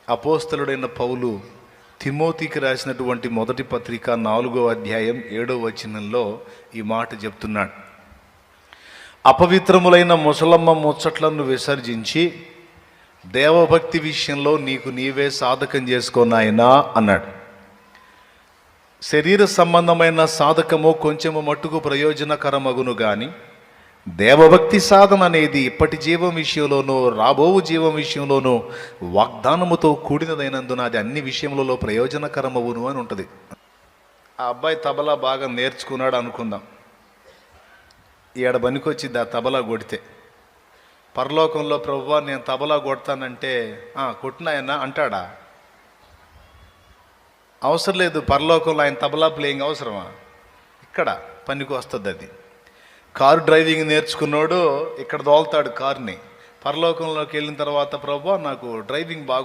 అపోస్తలుడైన పౌలు తిమోతికి రాసినటువంటి మొదటి పత్రిక 4వ అధ్యాయం 7వ వచనంలో ఈ మాట చెప్తున్నాడు. అపవిత్రములైన ముసలమ్మ ముచ్చట్లను విసర్జించి దేవభక్తి విషయంలో నీకు నీవే సాధకం చేసుకోనాయనా అన్నాడు. శరీర సంబంధమైన సాధకము కొంచెము మట్టుకు ప్రయోజనకరమగును కానీ దేవభక్తి సాధన అనేది ఇప్పటి జీవం విషయంలోనూ రాబో జీవం విషయంలోనూ వాగ్దానముతో కూడినదైనందున అది అన్ని విషయములలో ప్రయోజనకరమవును అని ఉంటుంది. ఆ అబ్బాయి తబలా బాగా నేర్చుకున్నాడు అనుకుందాం. ఈడ పనికొచ్చింది ఆ తబలా కొడితే. పరలోకంలో ప్రభువా నేను తబలా కొడతానంటే కొట్టినాయన అంటాడా? అవసరం లేదు. పరలోకంలో ఆయన తబలా ప్లేయింగ్ అవసరమా? ఇక్కడ పనికి వస్తుంది అది. కారు డ్రైవింగ్ నేర్చుకున్నాడు, ఇక్కడ దోల్తాడు కారుని. పరలోకంలోకి వెళ్ళిన తర్వాత ప్రభువా నాకు డ్రైవింగ్ బాగా